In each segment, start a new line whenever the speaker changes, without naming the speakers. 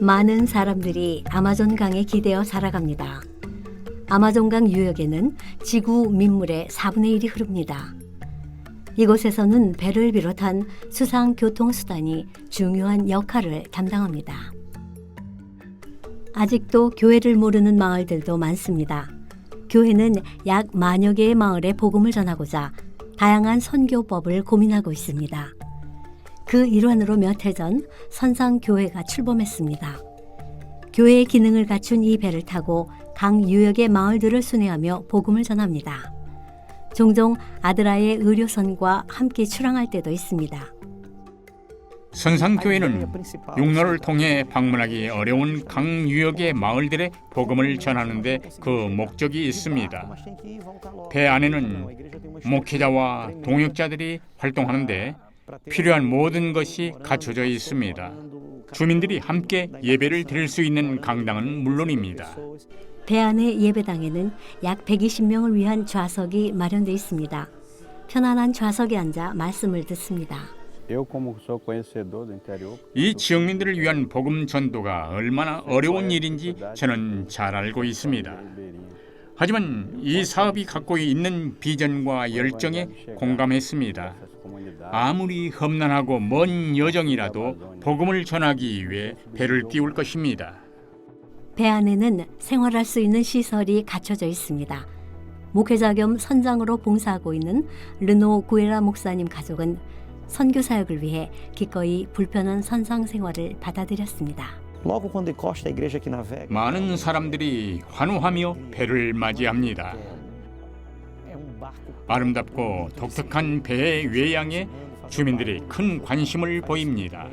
많은 사람들이 아마존강에 기대어 살아갑니다. 아마존강 유역에는 지구 민물의 4분의 1이 흐릅니다. 이곳에서는 배를 비롯한 수상 교통수단이 중요한 역할을 담당합니다. 아직도 교회를 모르는 마을들도 많습니다. 교회는 약 만여 개의 마을에 복음을 전하고자 다양한 선교법을 고민하고 있습니다. 그 일환으로 몇 해 전 선상교회가 출범했습니다. 교회의 기능을 갖춘 이 배를 타고 강 유역의 마을들을 순회하며 복음을 전합니다. 종종 아드라의 의료선과 함께 출항할 때도 있습니다.
선상교회는 육로를 통해 방문하기 어려운 강 유역의 마을들의 복음을 전하는 데 그 목적이 있습니다. 배 안에는 목회자와 동역자들이 활동하는데 필요한 모든 것이 갖춰져 있습니다. 주민들이 함께 예배를 드릴 수 있는 강당은 물론입니다.
배 안의 예배당에는 약 120명을 위한 좌석이 마련되어 있습니다. 편안한 좌석에 앉아 말씀을 듣습니다.
이 지역민들을 위한 복음 전도가 얼마나 어려운 일인지 저는 잘 알고 있습니다. 하지만 이 사업이 갖고 있는 비전과 열정에 공감했습니다. 아무리 험난하고 먼 여정이라도 복음을 전하기 위해 배를 띄울 것입니다.
배 안에는 생활할 수 있는 시설이 갖춰져 있습니다. 목회자 겸 선장으로 봉사하고 있는 르노 구에라 목사님 가족은 선교 사역을 위해 기꺼이 불편한 선상 생활을 받아들였습니다.
많은 사람들이 환호하며 배를 맞이합니다. 아름답고 독특한 배의 외양에 주민들이 큰 관심을 보입니다.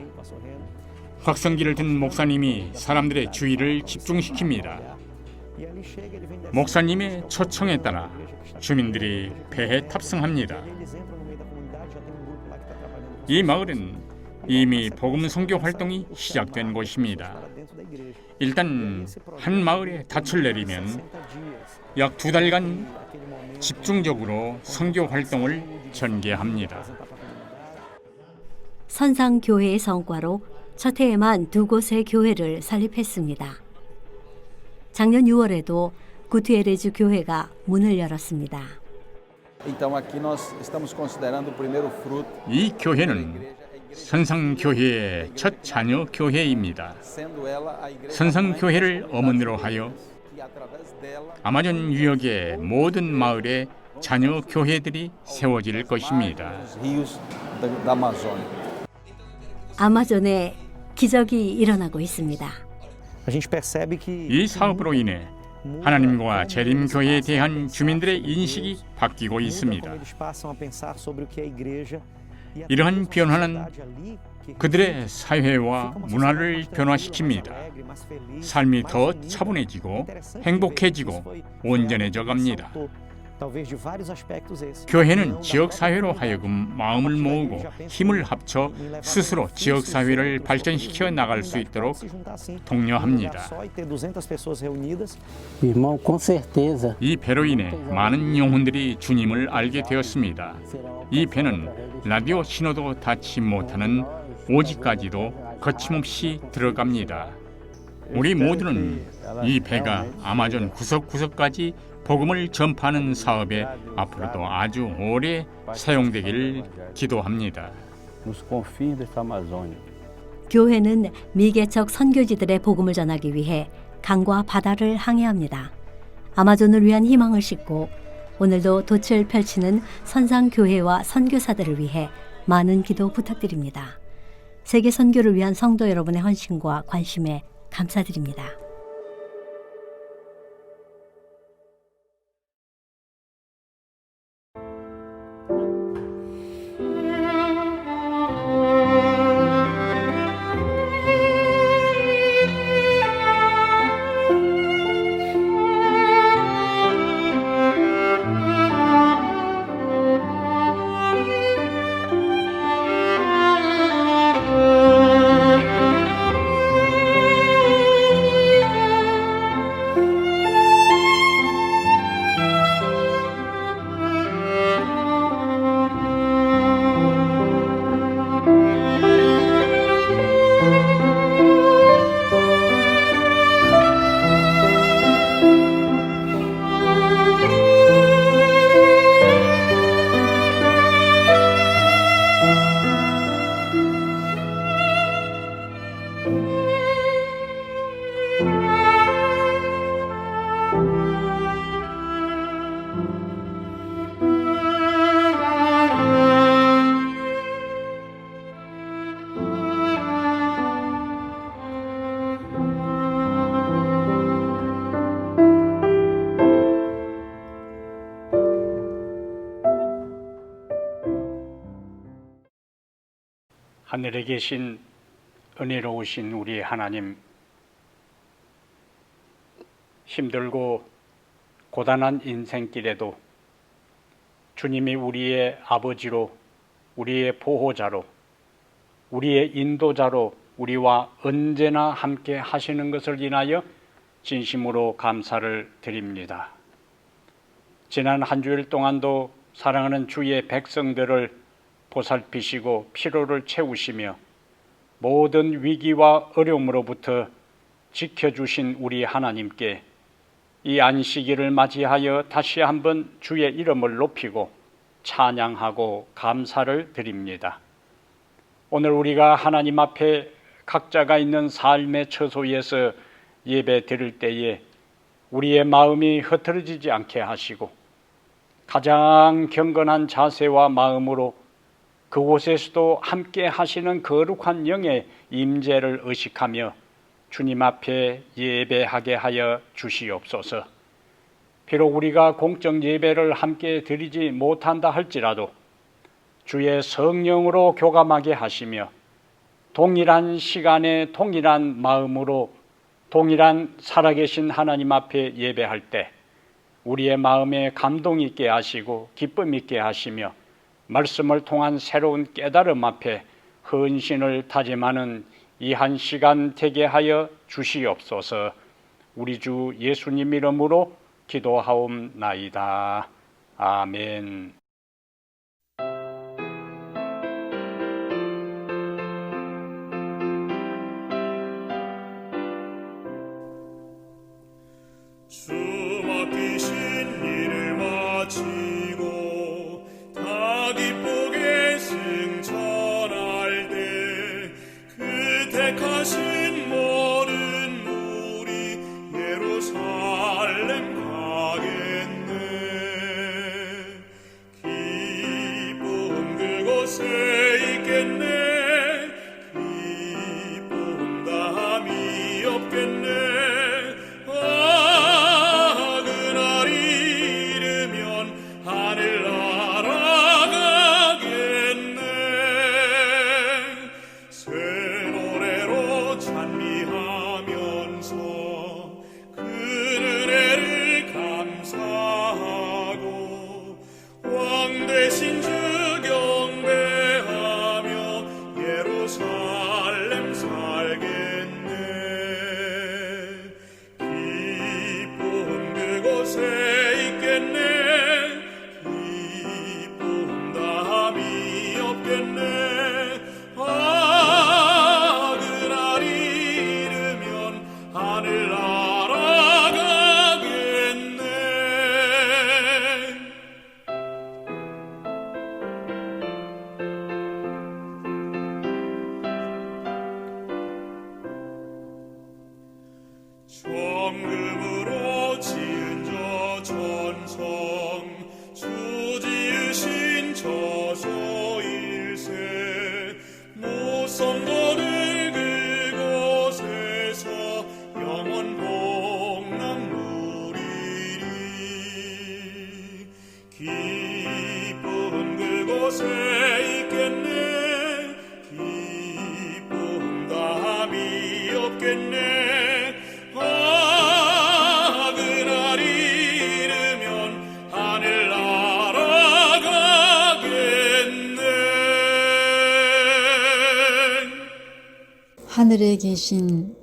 확성기를 든 목사님이 사람들의 주의를 집중시킵니다. 목사님의 초청에 따라 주민들이 배에 탑승합니다. 이 마을은 이미 복음 선교 활동이 시작된 곳입니다. 일단 한 마을에 닻을 내리면 약 2달간 집중적으로 선교 활동을 전개합니다.
선상교회의 성과로 첫 해에만 2곳의 교회를 설립했습니다. 작년 6월에도 구티에레즈 교회가 문을 열었습니다.
이 교회는 선상교회의 첫 자녀 교회입니다. 선상교회를 어머니로 하여 아마존 유역의 모든 마을에 자녀 교회들이 세워질 것입니다.
아마존에 기적이 일어나고 있습니다.
이 사업으로 인해 하나님과 재림교회에 대한 주민들의 인식이 바뀌고 있습니다. 이러한 변화는 그들의 사회와 문화를 변화시킵니다. 삶이 더 차분해지고 행복해지고 온전해져 갑니다. 교회는 지역사회로 하여금 마음을 모으고 힘을 합쳐 스스로 지역사회를 발전시켜 나갈 수 있도록 독려합니다. 이 배로 인해 많은 영혼들이 주님을 알게 되었습니다. 이 배는 라디오 신호도 닿지 못하는 오지까지도 거침없이 들어갑니다. 우리 모두는 이 배가 아마존 구석구석까지 복음을 전파하는 사업에 앞으로도 아주 오래 사용되기를 기도합니다.
교회는 미개척 선교지들의 복음을 전하기 위해 강과 바다를 항해합니다. 아마존을 위한 희망을 싣고 오늘도 돛을 펼치는 선상교회와 선교사들을 위해 많은 기도 부탁드립니다. 세계 선교를 위한 성도 여러분의 헌신과 관심에 감사드립니다.
하늘에 계신 은혜로우신 우리 하나님, 힘들고 고단한 인생길에도 주님이 우리의 아버지로, 우리의 보호자로, 우리의 인도자로 우리와 언제나 함께 하시는 것을 인하여 진심으로 감사를 드립니다. 지난 한 주일 동안도 사랑하는 주의 백성들을 보살피시고 피로를 채우시며 모든 위기와 어려움으로부터 지켜주신 우리 하나님께 이 안식일을 맞이하여 다시 한번 주의 이름을 높이고 찬양하고 감사를 드립니다. 오늘 우리가 하나님 앞에 각자가 있는 삶의 처소에서 예배 드릴 때에 우리의 마음이 흐트러지지 않게 하시고 가장 경건한 자세와 마음으로 그곳에서도 함께 하시는 거룩한 영의 임재를 의식하며 주님 앞에 예배하게 하여 주시옵소서. 비록 우리가 공적 예배를 함께 드리지 못한다 할지라도 주의 성령으로 교감하게 하시며 동일한 시간에 동일한 마음으로 동일한 살아계신 하나님 앞에 예배할 때 우리의 마음에 감동 있게 하시고 기쁨 있게 하시며 말씀을 통한 새로운 깨달음 앞에 헌신을 다짐하는 이 한 시간 되게 하여 주시옵소서. 우리 주 예수님 이름으로 기도하옵나이다. 아멘.
주 맡기신 일을 마치고 다 기쁘게 승천할 때 그 택하신 모든 우리 예루살렘 가겠네. 기쁨 그곳에 있겠네. 기쁨 다함이 없겠네. 대신 주 경배하며 예루살렘 살겠네. 기쁨 그곳에 있겠네. 기쁨 다함이 없겠네. 아, 그날 이르면 하늘나라 가겠네. 정금으로 지은 저 전성 주 지으신 저소 일세 무성도들 그곳에서 영원 복락 누리리. 기쁨 그곳에 있겠네. 기쁨 다함이 없겠네.
하늘에 계신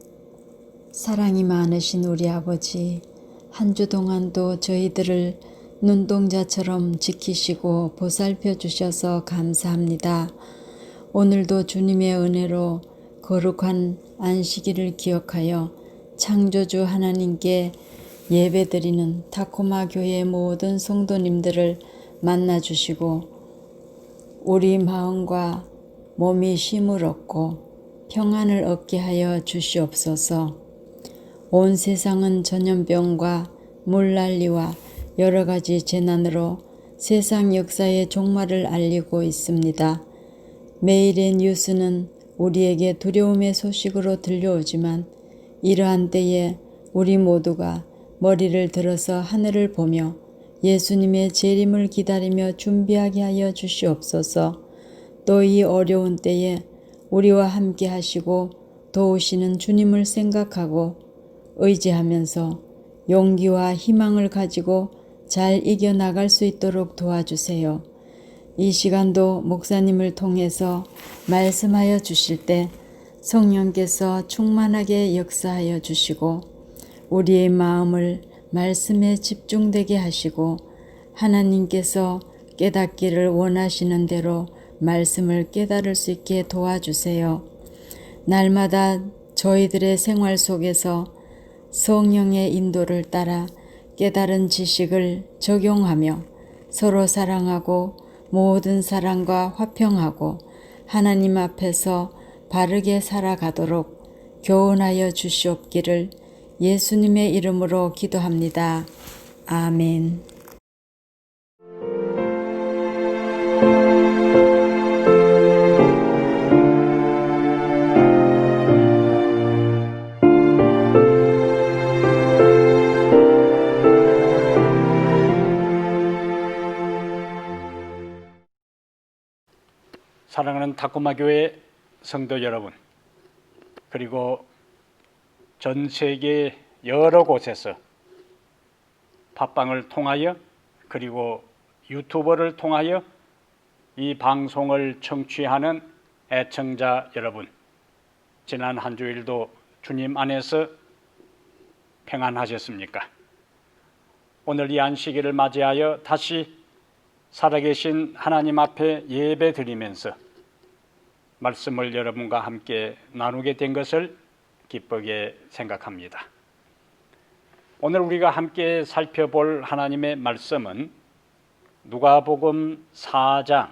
사랑이 많으신 우리 아버지, 한 주 동안도 저희들을 눈동자처럼 지키시고 보살펴 주셔서 감사합니다. 오늘도 주님의 은혜로 거룩한 안식일을 기억하여 창조주 하나님께 예배드리는 타코마 교회 모든 성도님들을 만나주시고 우리 마음과 몸이 쉼을 얻고 평안을 얻게 하여 주시옵소서. 온 세상은 전염병과 물난리와 여러 가지 재난으로 세상 역사의 종말을 알리고 있습니다. 매일의 뉴스는 우리에게 두려움의 소식으로 들려오지만 이러한 때에 우리 모두가 머리를 들어서 하늘을 보며 예수님의 재림을 기다리며 준비하게 하여 주시옵소서. 또 이 어려운 때에 우리와 함께 하시고 도우시는 주님을 생각하고 의지하면서 용기와 희망을 가지고 잘 이겨나갈 수 있도록 도와주세요. 이 시간도 목사님을 통해서 말씀하여 주실 때 성령께서 충만하게 역사하여 주시고 우리의 마음을 말씀에 집중되게 하시고 하나님께서 깨닫기를 원하시는 대로 말씀을 깨달을 수 있게 도와주세요. 날마다 저희들의 생활 속에서 성령의 인도를 따라 깨달은 지식을 적용하며 서로 사랑하고 모든 사람과 화평하고 하나님 앞에서 바르게 살아가도록 교훈하여 주시옵기를 예수님의 이름으로 기도합니다. 아멘.
사랑하는 탁구마 교회 성도 여러분, 그리고 전 세계 여러 곳에서 팟빵을 통하여 그리고 유튜버를 통하여 이 방송을 청취하는 애청자 여러분, 지난 한 주일도 주님 안에서 평안하셨습니까? 오늘 이 안식일을 맞이하여 다시 살아계신 하나님 앞에 예배 드리면서 말씀을 여러분과 함께 나누게 된 것을 기쁘게 생각합니다. 오늘 우리가 함께 살펴볼 하나님의 말씀은 누가복음 4장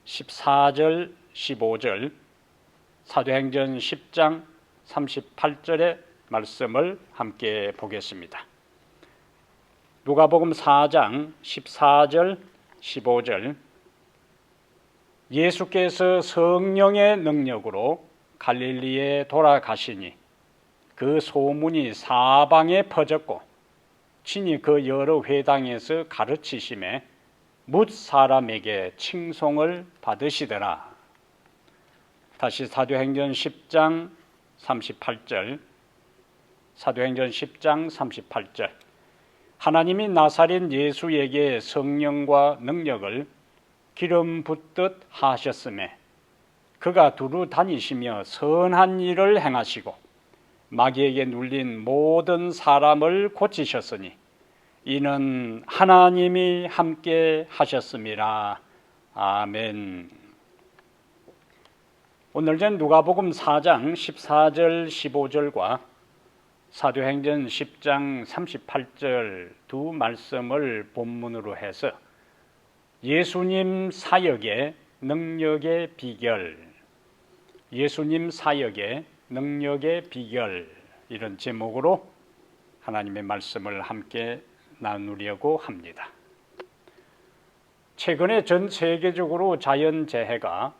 14절 15절, 사도행전 10장 38절의 말씀을 함께 보겠습니다. 누가복음 4장 14절 15절, 예수께서 성령의 능력으로 갈릴리에 돌아가시니 그 소문이 사방에 퍼졌고 친히 그 여러 회당에서 가르치심에 뭇 사람에게 칭송을 받으시더라. 다시 사도행전 10장 38절, 사도행전 10장 38절, 하나님이 나사렛 예수에게 성령과 능력을 기름 붓듯 하셨음에 그가 두루 다니시며 선한 일을 행하시고 마귀에게 눌린 모든 사람을 고치셨으니 이는 하나님이 함께 하셨음이라. 아멘. 오늘 전 누가복음 4장 14절 15절과 사도행전 10장 38절 두 말씀을 본문으로 해서 예수님 사역의 능력의 비결, 예수님 사역의 능력의 비결, 이런 제목으로 하나님의 말씀을 함께 나누려고 합니다. 최근에 전 세계적으로 자연재해가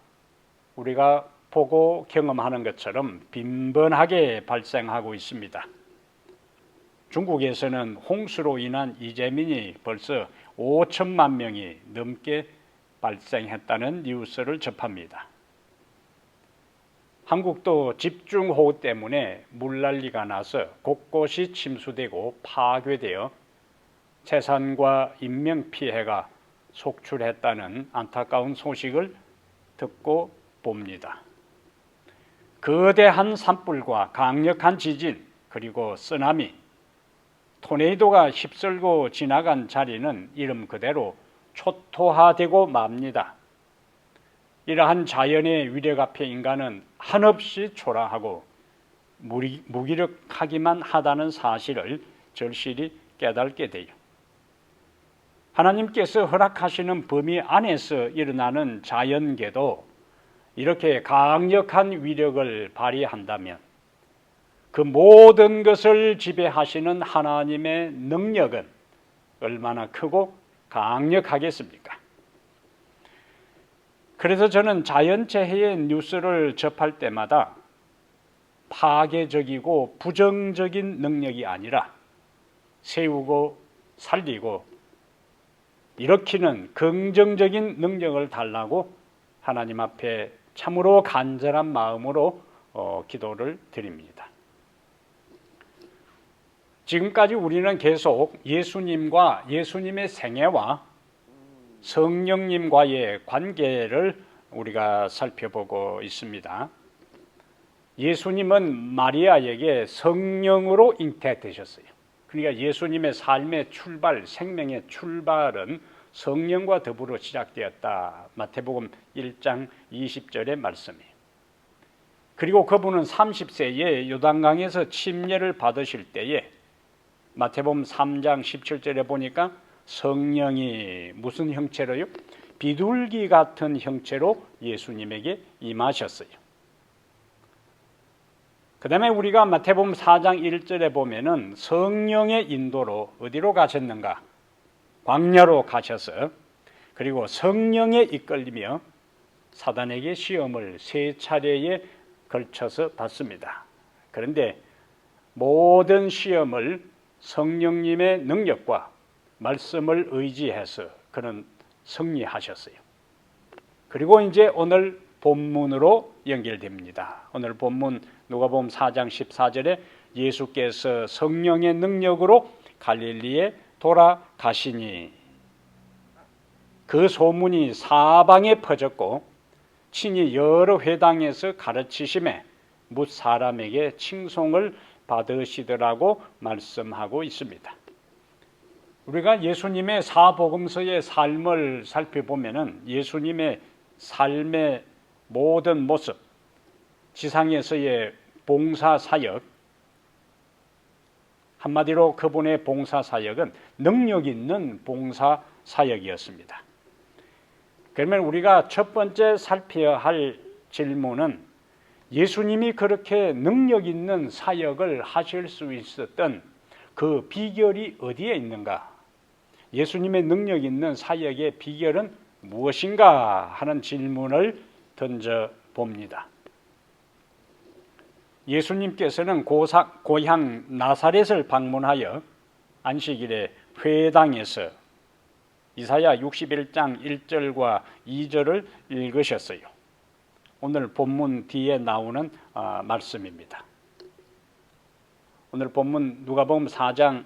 우리가 보고 경험하는 것처럼 빈번하게 발생하고 있습니다. 중국에서는 홍수로 인한 이재민이 벌써 5천만 명이 넘게 발생했다는 뉴스를 접합니다. 한국도 집중호우 때문에 물난리가 나서 곳곳이 침수되고 파괴되어 재산과 인명피해가 속출했다는 안타까운 소식을 듣고 봅니다. 거대한 산불과 강력한 지진, 그리고 쓰나미, 토네이도가 휩쓸고 지나간 자리는 이름 그대로 초토화되고 맙니다. 이러한 자연의 위력 앞에 인간은 한없이 초라하고 무기력하기만 하다는 사실을 절실히 깨닫게 돼요. 하나님께서 허락하시는 범위 안에서 일어나는 자연계도 이렇게 강력한 위력을 발휘한다면 그 모든 것을 지배하시는 하나님의 능력은 얼마나 크고 강력하겠습니까? 그래서 저는 자연재해의 뉴스를 접할 때마다 파괴적이고 부정적인 능력이 아니라 세우고 살리고 일으키는 긍정적인 능력을 달라고 하나님 앞에 참으로 간절한 마음으로 기도를 드립니다. 지금까지 우리는 계속 예수님과 예수님의 생애와 성령님과의 관계를 우리가 살펴보고 있습니다. 예수님은 마리아에게 성령으로 잉태되셨어요. 그러니까 예수님의 삶의 출발, 생명의 출발은 성령과 더불어 시작되었다. 마태복음 1장 20절의 말씀이에요. 그리고 그분은 30세에 요단강에서 침례를 받으실 때에 마태복음 3장 17절에 보니까 성령이 무슨 형체로요? 비둘기 같은 형체로 예수님에게 임하셨어요. 그 다음에 우리가 마태복음 4장 1절에 보면은 성령의 인도로 어디로 가셨는가? 광야로 가셔서 그리고 성령에 이끌리며 사단에게 시험을 3차례에 걸쳐서 받습니다. 그런데 모든 시험을 성령님의 능력과 말씀을 의지해서 그는 승리하셨어요. 그리고 이제 오늘 본문으로 연결됩니다. 오늘 본문 누가복음 4장 14절에 예수께서 성령의 능력으로 갈릴리에 돌아가시니 그 소문이 사방에 퍼졌고 친히 여러 회당에서 가르치심에 뭇 사람에게 칭송을 받으시더라고 말씀하고 있습니다. 우리가 예수님의 사복음서의 삶을 살펴보면은 예수님의 삶의 모든 모습, 지상에서의 봉사 사역, 한마디로 그분의 봉사 사역은 능력 있는 봉사 사역이었습니다. 그러면 우리가 첫 번째 살펴야 할 질문은 예수님이 그렇게 능력 있는 사역을 하실 수 있었던 그 비결이 어디에 있는가? 예수님의 능력 있는 사역의 비결은 무엇인가 하는 질문을 던져봅니다. 예수님께서는 고향 나사렛을 방문하여 안식일에 회당에서 이사야 61장 1절과 2절을 읽으셨어요. 오늘 본문 뒤에 나오는 말씀입니다. 오늘 본문 누가복음 4장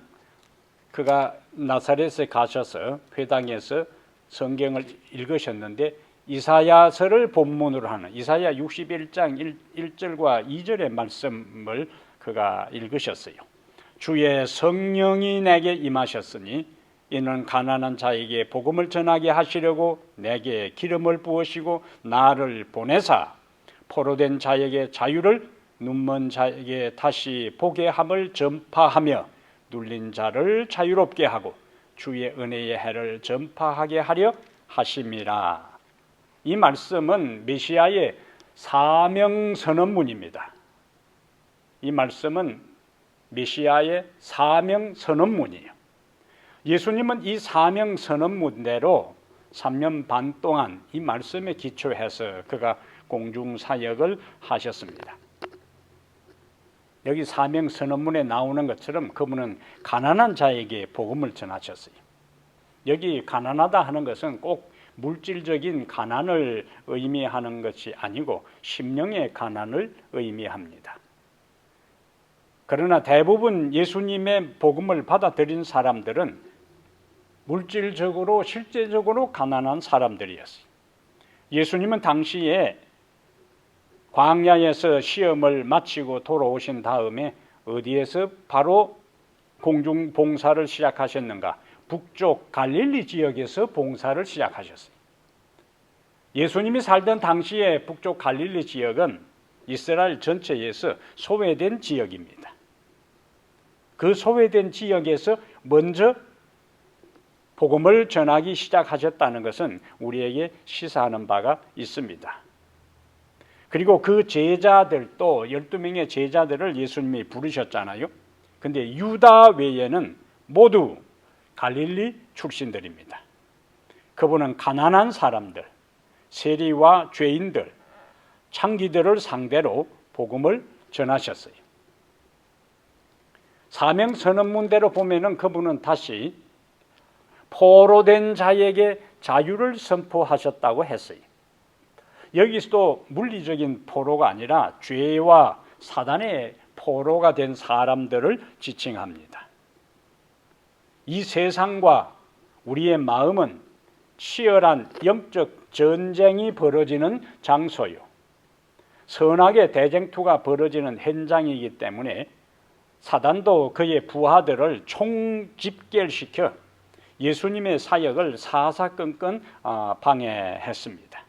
그가 나사렛에 가셔서 회당에서 성경을 읽으셨는데 이사야서를 본문으로 하는 이사야 61장 1절과 2절의 말씀을 그가 읽으셨어요. 주의 성령이 내게 임하셨으니 이는 가난한 자에게 복음을 전하게 하시려고 내게 기름을 부으시고 나를 보내사 포로된 자에게 자유를 눈먼 자에게 다시 보게 함을 전파하며 눌린 자를 자유롭게 하고 주의 은혜의 해를 전파하게 하려 하심이라. 이 말씀은 메시아의 사명 선언문입니다. 이 말씀은 메시아의 사명 선언문이에요. 예수님은 이 사명 선언문대로 3년 반 동안 이 말씀에 기초해서 그가 공중 사역을 하셨습니다. 여기 사명 선언문에 나오는 것처럼 그분은 가난한 자에게 복음을 전하셨어요. 여기 가난하다 하는 것은 꼭 물질적인 가난을 의미하는 것이 아니고 심령의 가난을 의미합니다. 그러나 대부분 예수님의 복음을 받아들인 사람들은 물질적으로 실제적으로 가난한 사람들이었어요. 예수님은 당시에 광야에서 시험을 마치고 돌아오신 다음에 어디에서 바로 공중 봉사를 시작하셨는가? 북쪽 갈릴리 지역에서 봉사를 시작하셨어요. 예수님이 살던 당시에 북쪽 갈릴리 지역은 이스라엘 전체에서 소외된 지역입니다. 그 소외된 지역에서 먼저 복음을 전하기 시작하셨다는 것은 우리에게 시사하는 바가 있습니다. 그리고 그 제자들도 12명의 제자들을 예수님이 부르셨잖아요. 근데 유다 외에는 모두 갈릴리 출신들입니다. 그분은 가난한 사람들, 세리와 죄인들, 창기들을 상대로 복음을 전하셨어요. 사명 선언문대로 보면은 그분은 다시 포로된 자에게 자유를 선포하셨다고 했어요. 여기서도 물리적인 포로가 아니라 죄와 사단의 포로가 된 사람들을 지칭합니다. 이 세상과 우리의 마음은 치열한 영적 전쟁이 벌어지는 장소요, 선악의 대쟁투가 벌어지는 현장이기 때문에 사단도 그의 부하들을 총집결시켜 예수님의 사역을 사사건건 방해했습니다.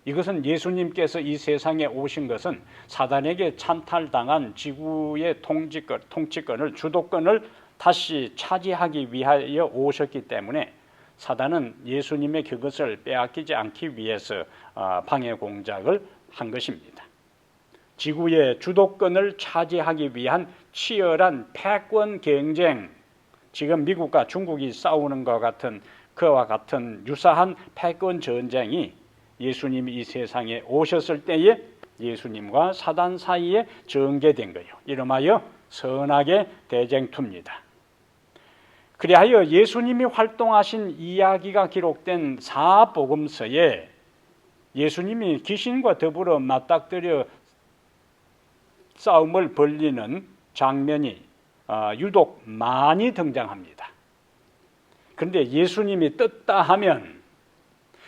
이것은 예수님께서 이 세상에 오신 것은 사단에게 찬탈당한 지구의 통치권을, 주도권을 다시 차지하기 위하여 오셨기 때문에 사단은 예수님의 그것을 빼앗기지 않기 위해서 방해 공작을 한 것입니다. 지구의 주도권을 차지하기 위한 치열한 패권 경쟁, 지금 미국과 중국이 싸우는 것 같은 그와 같은 유사한 패권 전쟁이 예수님이 이 세상에 오셨을 때에 예수님과 사단 사이에 전개된 거예요. 이름하여 선악의 대쟁투입니다. 그리하여 예수님이 활동하신 이야기가 기록된 사복음서에 예수님이 귀신과 더불어 맞닥뜨려 싸움을 벌리는 장면이 유독 많이 등장합니다. 그런데 예수님이 떴다 하면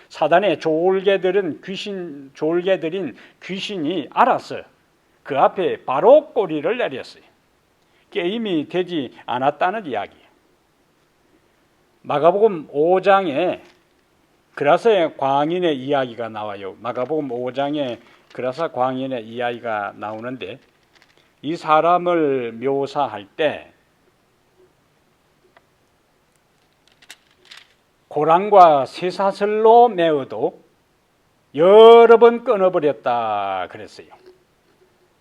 사단의 졸개들인 귀신이 알아서 그 앞에 바로 꼬리를 내렸어요. 게임이 되지 않았다는 이야기예요. 마가복음 5장에 그라사의 광인의 이야기가 나와요. 마가복음 5장에 그라사 광인의 이야기가 나오는데 이 사람을 묘사할 때 고랑과 쇠사슬로 메어도 여러 번 끊어버렸다 그랬어요.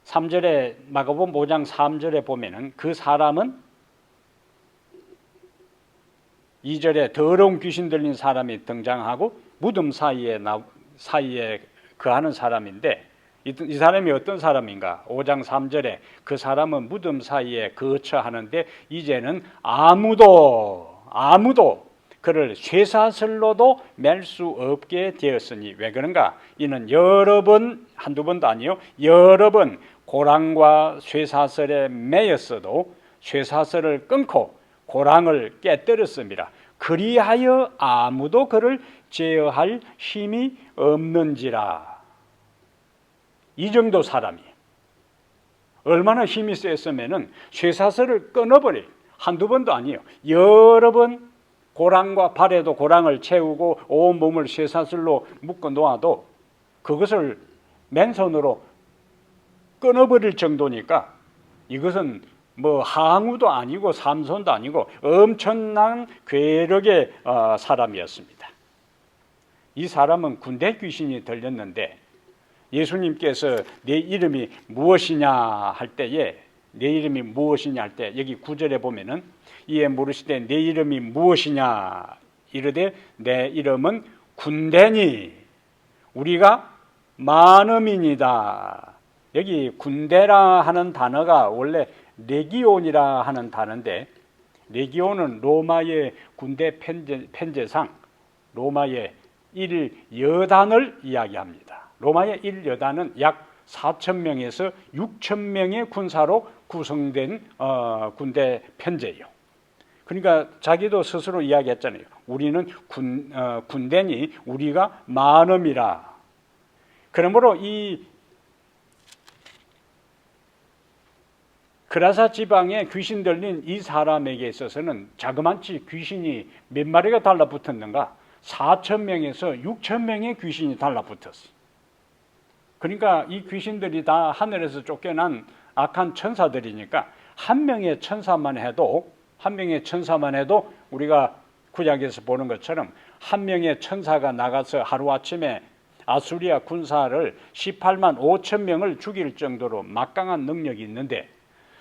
3절에 마가복음 5장 3절에 보면은 그 사람은 2절에 더러운 귀신 들린 사람이 등장하고 무덤 사이에 거하는 사람인데 이 사람이 어떤 사람인가? 5장 3절에 그 사람은 무덤 사이에 거처하는데 이제는 아무도 그를 쇠사슬로도 맬 수 없게 되었으니 왜 그런가? 이는 여러 번, 한두 번도 아니요, 여러 번 고랑과 쇠사슬에 매였어도 쇠사슬을 끊고 고랑을 깨뜨렸습니다. 그리하여 아무도 그를 제어할 힘이 없는지라. 이 정도 사람이 얼마나 힘이 셌으면은 쇠사슬을 끊어버려. 한두 번도 아니에요. 여러 번 고랑과 발에도 고랑을 채우고 온 몸을 쇠사슬로 묶어 놓아도 그것을 맨손으로 끊어버릴 정도니까 이것은 뭐 항우도 아니고 삼손도 아니고 엄청난 괴력의 사람이었습니다. 이 사람은 군대 귀신이 들렸는데 예수님께서 내 이름이 무엇이냐 할 때에 여기 9절에 보면은 이에 물으시되 내 이름이 무엇이냐 이르되 내 이름은 군대니 우리가 많음이니다. 여기 군대라 하는 단어가 원래 레기온이라 하는 단어인데 레기온은 로마의 군대 편제상 로마의 1여단을 이야기합니다. 로마의 1여단은 약 4,000명에서 6,000명의 군사로 구성된 군대 편제예요. 그러니까 자기도 스스로 이야기했잖아요. 우리는 군대니 우리가 많음이라. 그러므로 이 그라사 지방에 귀신 들린 이 사람에게 있어서는 자그마치 귀신이 몇 마리가 달라붙었는가? 4,000명에서 6,000명의 귀신이 달라붙었어요. 그러니까 이 귀신들이 다 하늘에서 쫓겨난 악한 천사들이니까 한 명의 천사만 해도 우리가 구약에서 보는 것처럼 한 명의 천사가 나가서 하루아침에 아수리아 군사를 18만 5천 명을 죽일 정도로 막강한 능력이 있는데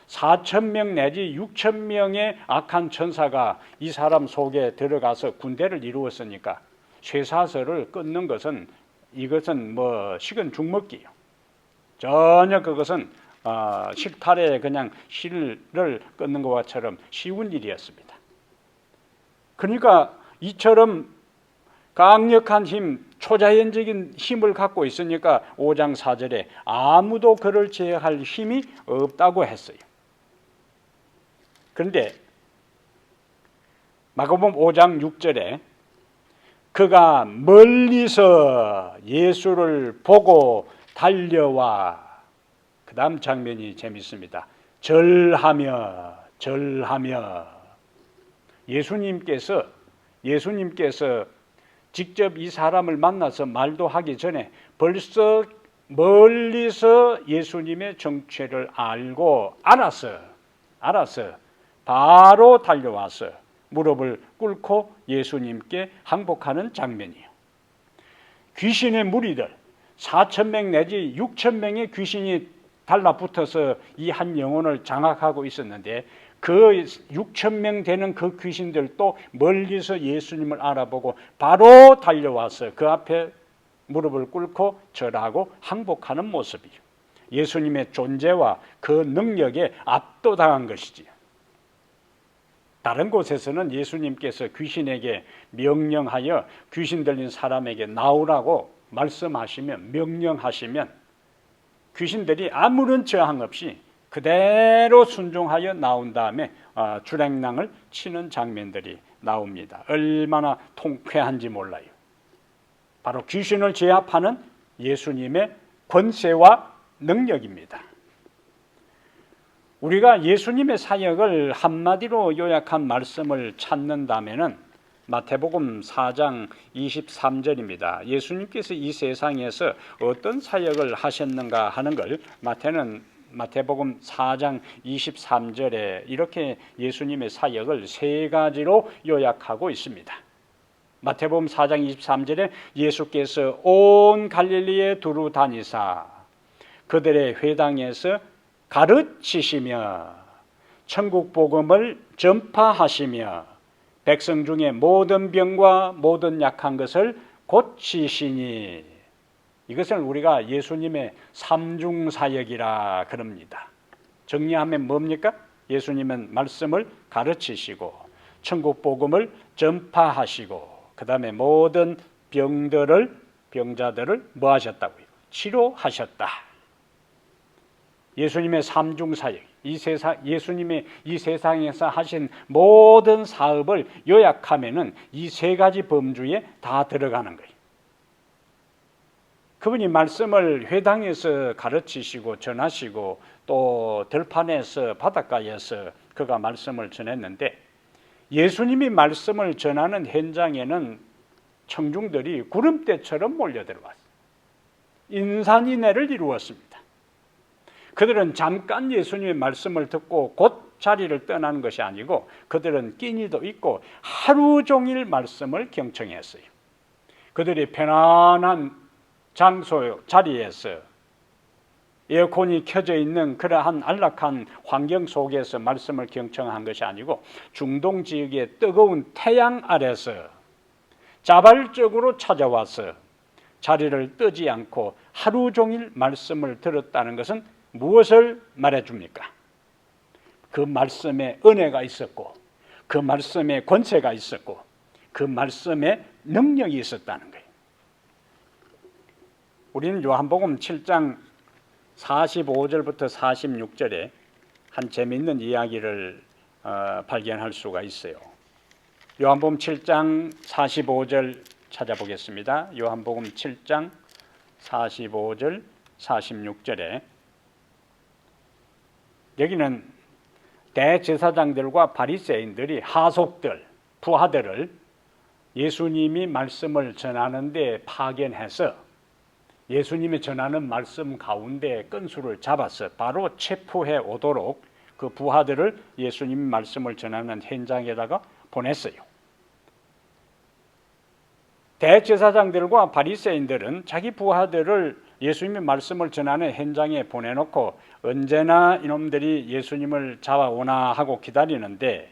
4,000명 내지 6,000명의 악한 천사가 이 사람 속에 들어가서 군대를 이루었으니까 쇠사슬을 끊는 것은 이것은 뭐 식은 죽먹기예요. 전혀 그것은 식탈에 그냥 실을 끊는 것처럼 쉬운 일이었습니다. 그러니까 이처럼 강력한 힘, 초자연적인 힘을 갖고 있으니까 5장 4절에 아무도 그를 제어할 힘이 없다고 했어요. 그런데 마가복음 5장 6절에 그가 멀리서 예수를 보고 달려와, 그 다음 장면이 재밌습니다. 절하며 예수님께서 직접 이 사람을 만나서 말도 하기 전에 벌써 멀리서 예수님의 정체를 알아서 바로 달려와서 무릎을 꿇고 예수님께 항복하는 장면이에요. 귀신의 무리들 4,000명 내지 6,000명의 귀신이 달라붙어서 이 한 영혼을 장악하고 있었는데 그 6,000명 되는 그 귀신들도 멀리서 예수님을 알아보고 바로 달려와서 그 앞에 무릎을 꿇고 절하고 항복하는 모습이에요. 예수님의 존재와 그 능력에 압도당한 것이지요. 다른 곳에서는 예수님께서 귀신에게 명령하여 귀신 들린 사람에게 나오라고 말씀하시면, 명령하시면 귀신들이 아무런 저항 없이 그대로 순종하여 나온 다음에 주랭랑을 치는 장면들이 나옵니다. 얼마나 통쾌한지 몰라요. 바로 귀신을 제압하는 예수님의 권세와 능력입니다. 우리가 예수님의 사역을 한마디로 요약한 말씀을 찾는다면은 마태복음 4장 23절입니다. 예수님께서 이 세상에서 어떤 사역을 하셨는가 하는 걸 마태복음 4장 23절에 이렇게 예수님의 사역을 세 가지로 요약하고 있습니다. 마태복음 4장 23절에 예수께서 온 갈릴리에 두루 다니사 그들의 회당에서 가르치시며 천국 복음을 전파하시며 백성 중에 모든 병과 모든 약한 것을 고치시니, 이것을 우리가 예수님의 삼중사역이라 그럽니다. 정리하면 뭡니까? 예수님은 말씀을 가르치시고 천국 복음을 전파하시고 그 다음에 모든 병자들을 뭐 하셨다고요? 치료하셨다. 예수님의 삼중사역, 예수님의 이 세상에서 하신 모든 사업을 요약하면은 이 세 가지 범주에 다 들어가는 거예요. 그분이 말씀을 회당에서 가르치시고 전하시고 또 들판에서 바닷가에서 그가 말씀을 전했는데, 예수님이 말씀을 전하는 현장에는 청중들이 구름대처럼 몰려들어왔어요. 인산인해를 이루었습니다. 그들은 잠깐 예수님의 말씀을 듣고 곧 자리를 떠나는 것이 아니고 그들은 끼니도 있고 하루 종일 말씀을 경청했어요. 그들이 편안한 장소 자리에서 에어컨이 켜져 있는 그러한 안락한 환경 속에서 말씀을 경청한 것이 아니고 중동 지역의 뜨거운 태양 아래서 자발적으로 찾아와서 자리를 뜨지 않고 하루 종일 말씀을 들었다는 것은 무엇을 말해줍니까? 그 말씀에 은혜가 있었고 그 말씀에 권세가 있었고 그 말씀에 능력이 있었다는 거예요. 우리는 요한복음 7장 45절부터 46절에 한 재미있는 이야기를 발견할 수가 있어요. 요한복음 7장 45절 찾아보겠습니다. 요한복음 7장 45절 46절에 여기는 대제사장들과 바리새인들이 하속들, 부하들을 예수님이 말씀을 전하는데 파견해서 예수님이 전하는 말씀 가운데 건수를 잡아서 바로 체포해 오도록 그 부하들을 예수님이 말씀을 전하는 현장에다가 보냈어요. 대제사장들과 바리새인들은 자기 부하들을 예수님의 말씀을 전하는 현장에 보내놓고 언제나 이놈들이 예수님을 잡아오나 하고 기다리는데,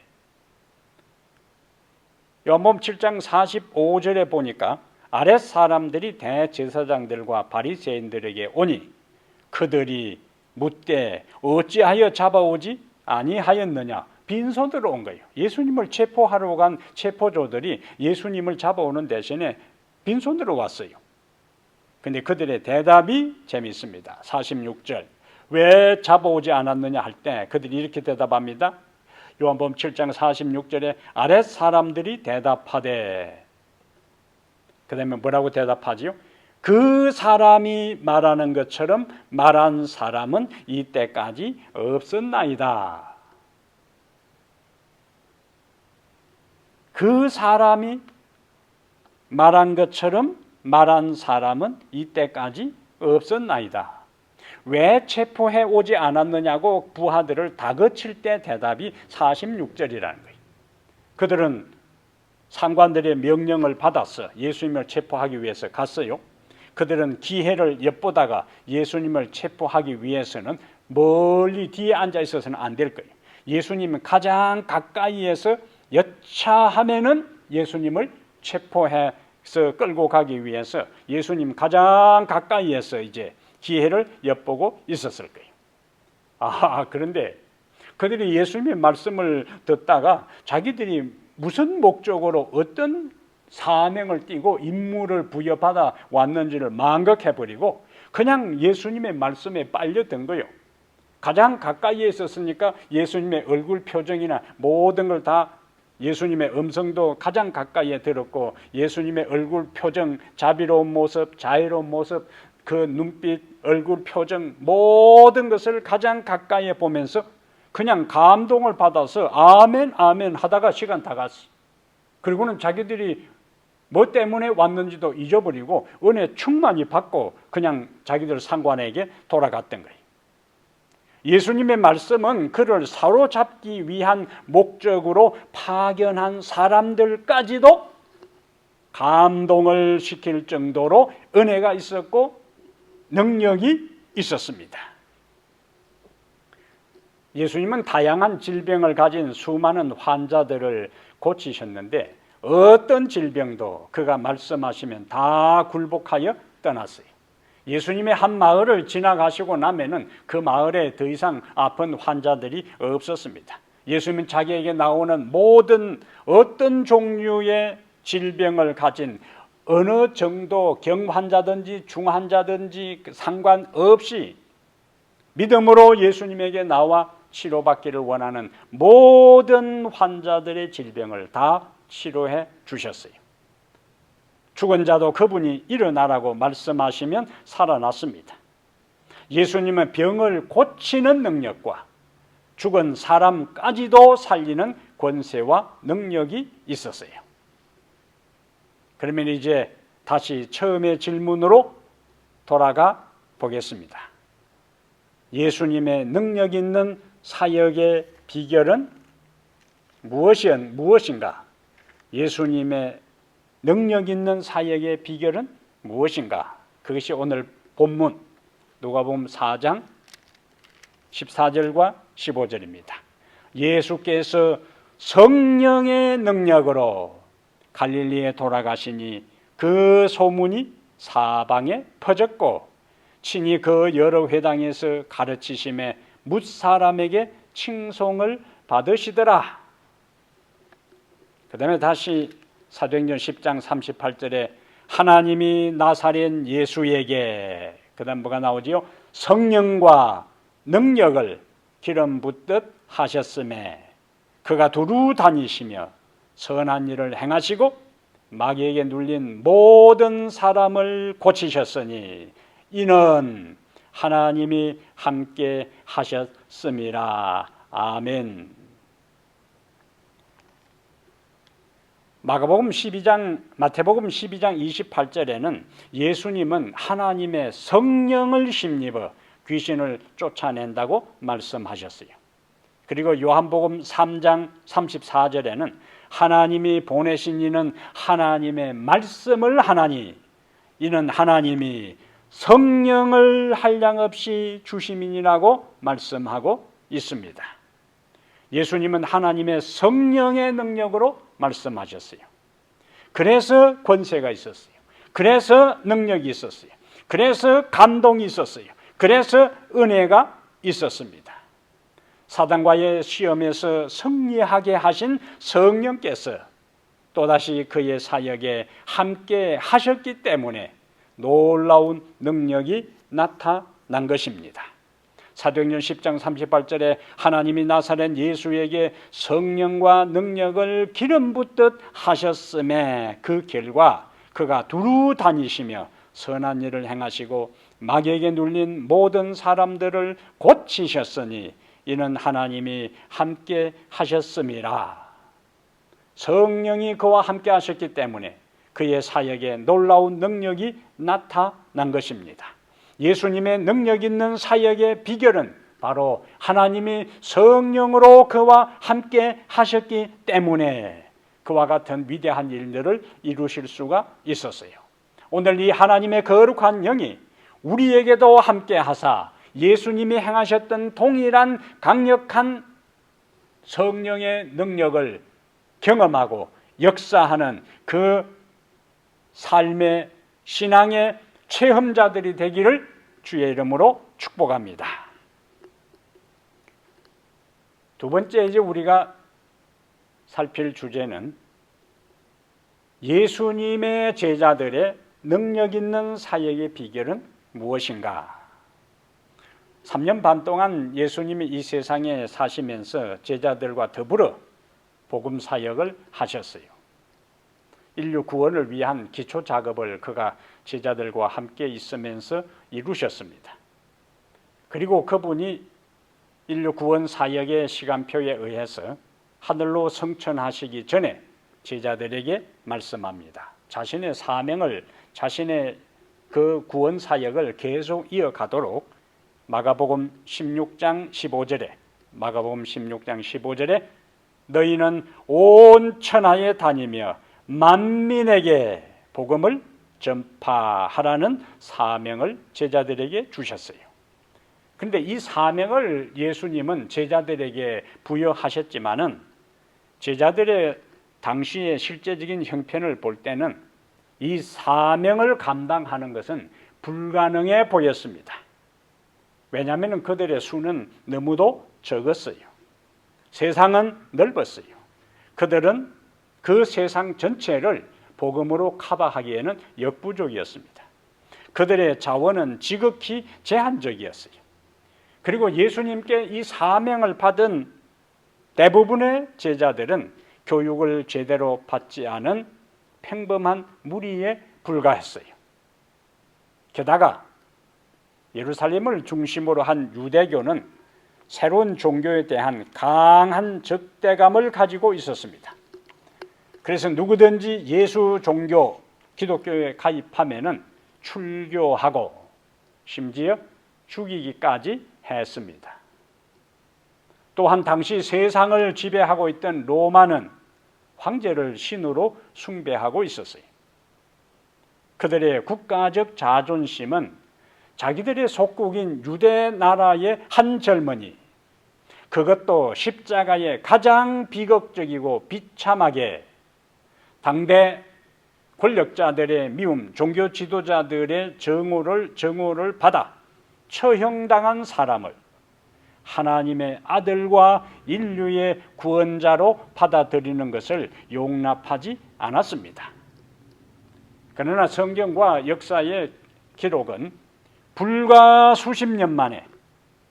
요한복음 7장 45절에 보니까 아랫 사람들이 대제사장들과 바리새인들에게 오니 그들이 묻되 어찌하여 잡아오지 아니하였느냐, 빈손으로 온 거예요. 예수님을 체포하러 간 체포조들이 예수님을 잡아오는 대신에 빈손으로 왔어요. 근데 그들의 대답이 재미있습니다. 46절. 왜 잡아오지 않았느냐 할 때 그들이 이렇게 대답합니다. 요한복음 7장 46절에 아랫 사람들이 대답하되, 그 다음에 뭐라고 대답하지요? 그 사람이 말하는 것처럼 말한 사람은 이때까지 없었나이다. 그 사람이 말한 것처럼 말한 사람은 이때까지 없었나이다. 왜 체포해 오지 않았느냐고 부하들을 다그칠 때 대답이 46절이라는 거예요. 그들은 상관들의 명령을 받아서 예수님을 체포하기 위해서 갔어요. 그들은 기회를 엿보다가 예수님을 체포하기 위해서는 멀리 뒤에 앉아 있어서는 안 될 거예요. 예수님은 가장 가까이에서 여차하면은 예수님을 체포해서 끌고 가기 위해서 예수님 가장 가까이에서 이제 기회를 엿보고 있었을 거예요. 그런데 그들이 예수님의 말씀을 듣다가 자기들이 무슨 목적으로 어떤 사명을 띠고 임무를 부여받아 왔는지를 망각해버리고 그냥 예수님의 말씀에 빨려든 거예요. 가장 가까이에 있었으니까 예수님의 얼굴 표정이나 모든 걸 다, 예수님의 음성도 가장 가까이에 들었고 예수님의 얼굴 표정, 자비로운 모습, 자애로운 모습, 그 눈빛, 얼굴 표정 모든 것을 가장 가까이에 보면서 그냥 감동을 받아서 아멘 아멘 하다가 시간 다 갔어. 그리고는 자기들이 뭐 때문에 왔는지도 잊어버리고 은혜 충만히 받고 그냥 자기들 상관에게 돌아갔던 거예요. 예수님의 말씀은 그를 사로잡기 위한 목적으로 파견한 사람들까지도 감동을 시킬 정도로 은혜가 있었고 능력이 있었습니다. 예수님은 다양한 질병을 가진 수많은 환자들을 고치셨는데 어떤 질병도 그가 말씀하시면 다 굴복하여 떠났어요. 예수님의 한 마을을 지나가시고 나면은 그 마을에 더 이상 아픈 환자들이 없었습니다. 예수님은 자기에게 나오는 모든 어떤 종류의 질병을 가진 어느 정도 경환자든지 중환자든지 상관없이 믿음으로 예수님에게 나와 치료받기를 원하는 모든 환자들의 질병을 다 치료해 주셨어요. 죽은 자도 그분이 일어나라고 말씀하시면 살아났습니다. 예수님은 병을 고치는 능력과 죽은 사람까지도 살리는 권세와 능력이 있었어요. 그러면 이제 다시 처음의 질문으로 돌아가 보겠습니다. 예수님의 능력 있는 사역의 비결은 무엇인가? 예수님의 능력 있는 사역의 비결은 무엇인가? 그것이 오늘 본문 누가복음 4장 14절과 15절입니다. 예수께서 성령의 능력으로 갈릴리에 돌아가시니 그 소문이 사방에 퍼졌고 친히 그 여러 회당에서 가르치심에 뭇사람에게 칭송을 받으시더라. 그 다음에 다시 사도행전 10장 38절에 하나님이 나사렛 예수에게, 그 다음 뭐가 나오지요? 성령과 능력을 기름 붓듯 하셨음에 그가 두루 다니시며 선한 일을 행하시고 마귀에게 눌린 모든 사람을 고치셨으니 이는 하나님이 함께 하셨음이라. 아멘. 마태복음 12장 28절에는 예수님은 하나님의 성령을 힘입어 귀신을 쫓아낸다고 말씀하셨어요. 그리고 요한복음 3장 34절에는 하나님이 보내신 이는 하나님의 말씀을 하나니 이는 하나님이 성령을 한량없이 주심이니라고 말씀하고 있습니다. 예수님은 하나님의 성령의 능력으로 말씀하셨어요. 그래서 권세가 있었어요. 그래서 능력이 있었어요. 그래서 감동이 있었어요. 그래서 은혜가 있었습니다. 사단과의 시험에서 승리하게 하신 성령께서 또다시 그의 사역에 함께 하셨기 때문에 놀라운 능력이 나타난 것입니다. 사도행전 10장 38절에 하나님이 나사렛 예수에게 성령과 능력을 기름 붓듯 하셨음에 그 결과 그가 두루 다니시며 선한 일을 행하시고 마귀에게 눌린 모든 사람들을 고치셨으니 이는 하나님이 함께 하셨음이라. 성령이 그와 함께 하셨기 때문에 그의 사역에 놀라운 능력이 나타난 것입니다. 예수님의 능력 있는 사역의 비결은 바로 하나님이 성령으로 그와 함께 하셨기 때문에 그와 같은 위대한 일들을 이루실 수가 있었어요. 오늘 이 하나님의 거룩한 영이 우리에게도 함께 하사 예수님이 행하셨던 동일한 강력한 성령의 능력을 경험하고 역사하는 그 삶의 신앙의 체험자들이 되기를 주의 이름으로 축복합니다. 두 번째 이제 우리가 살필 주제는 예수님의 제자들의 능력 있는 사역의 비결은 무엇인가? 3년 반 동안 예수님이 이 세상에 사시면서 제자들과 더불어 복음 사역을 하셨어요. 인류 구원을 위한 기초 작업을 그가 제자들과 함께 있으면서 이루셨습니다. 그리고 그분이 인류 구원 사역의 시간표에 의해서 하늘로 승천하시기 전에 제자들에게 말씀합니다. 자신의 사명을, 자신의 그 구원 사역을 계속 이어가도록 마가복음 16장 15절에 너희는 온 천하에 다니며 만민에게 복음을 전파하라는 사명을 제자들에게 주셨어요. 그런데 이 사명을 예수님은 제자들에게 부여하셨지만은 제자들의 당시의 실제적인 형편을 볼 때는 이 사명을 감당하는 것은 불가능해 보였습니다. 왜냐하면 그들의 수는 너무도 적었어요. 세상은 넓었어요. 그들은 그 세상 전체를 복음으로 커버하기에는 역부족이었습니다. 그들의 자원은 지극히 제한적이었어요. 그리고 예수님께 이 사명을 받은 대부분의 제자들은 교육을 제대로 받지 않은 평범한 무리에 불과했어요. 게다가 예루살렘을 중심으로 한 유대교는 새로운 종교에 대한 강한 적대감을 가지고 있었습니다. 그래서 누구든지 예수 종교, 기독교에 가입하면은 출교하고 심지어 죽이기까지 했습니다. 또한 당시 세상을 지배하고 있던 로마는 황제를 신으로 숭배하고 있었어요. 그들의 국가적 자존심은 자기들의 속국인 유대 나라의 한 젊은이, 그것도 십자가에 가장 비극적이고 비참하게 당대 권력자들의 미움, 종교 지도자들의 정오를 받아 처형당한 사람을 하나님의 아들과 인류의 구원자로 받아들이는 것을 용납하지 않았습니다. 그러나 성경과 역사의 기록은 불과 수십 년 만에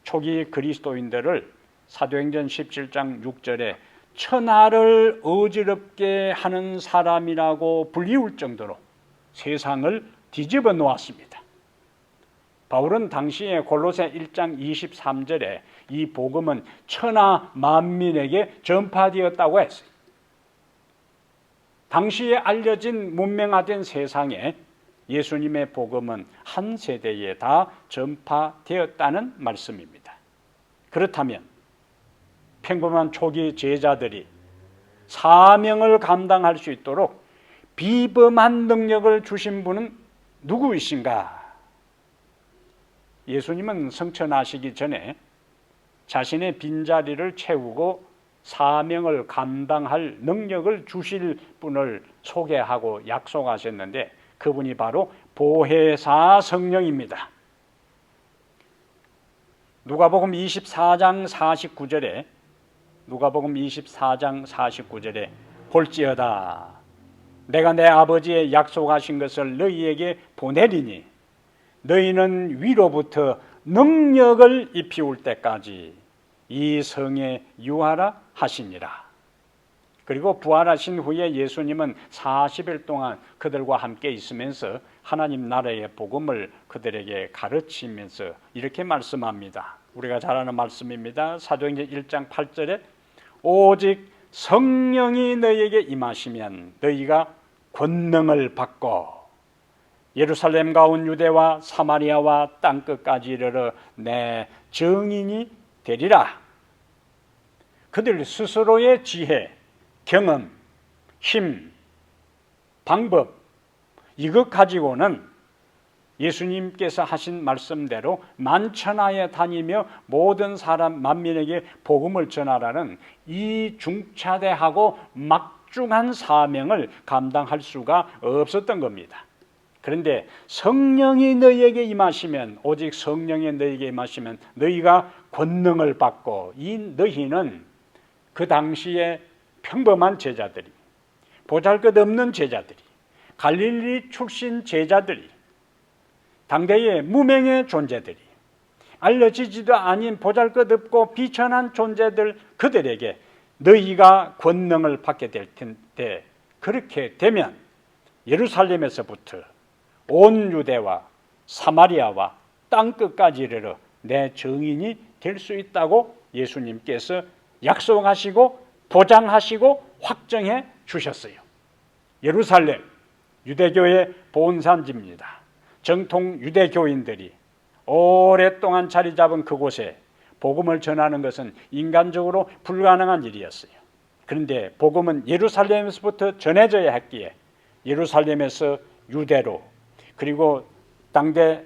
초기 그리스도인들을 사도행전 17장 6절에 천하를 어지럽게 하는 사람이라고 불리울 정도로 세상을 뒤집어 놓았습니다. 바울은 당시에 골로새 1장 23절에 이 복음은 천하 만민에게 전파되었다고 했어요. 당시에 알려진 문명화된 세상에 예수님의 복음은 한 세대에 다 전파되었다는 말씀입니다. 그렇다면 평범한 초기 제자들이 사명을 감당할 수 있도록 비범한 능력을 주신 분은 누구이신가? 예수님은 승천하시기 전에 자신의 빈자리를 채우고 사명을 감당할 능력을 주실 분을 소개하고 약속하셨는데 그분이 바로 보혜사 성령입니다. 누가복음 24장 49절에 누가복음 24장 49절에 볼지어다 내가 내 아버지의 약속하신 것을 너희에게 보내리니 너희는 위로부터 능력을 입히올 때까지 이 성에 유하라 하시니라. 그리고 부활하신 후에 예수님은 40일 동안 그들과 함께 있으면서 하나님 나라의 복음을 그들에게 가르치면서 이렇게 말씀합니다. 우리가 잘 아는 말씀입니다. 사도행전 1장 8절에 오직 성령이 너희에게 임하시면 너희가 권능을 받고 예루살렘과 온 유대와 사마리아와 땅끝까지 이르러 내 증인이 되리라. 그들 스스로의 지혜, 경험, 힘, 방법 이것 가지고는 예수님께서 하신 말씀대로 만천하에 다니며 모든 사람 만민에게 복음을 전하라는 이 중차대하고 막중한 사명을 감당할 수가 없었던 겁니다. 그런데 성령이 너희에게 임하시면 오직 성령이 너희에게 임하시면 너희가 권능을 받고 이 너희는 그 당시에 평범한 제자들이 보잘것없는 제자들이 갈릴리 출신 제자들이 당대의 무명의 존재들이 알려지지도 아닌 보잘것없고 비천한 존재들 그들에게 너희가 권능을 받게 될 텐데 그렇게 되면 예루살렘에서부터 온 유대와 사마리아와 땅끝까지 이르러 내 증인이 될 수 있다고 예수님께서 약속하시고 보장하시고 확정해 주셨어요. 예루살렘 유대교의 본산지입니다. 정통 유대교인들이 오랫동안 자리 잡은 그곳에 복음을 전하는 것은 인간적으로 불가능한 일이었어요. 그런데 복음은 예루살렘에서부터 전해져야 했기에 예루살렘에서 유대로 그리고 당대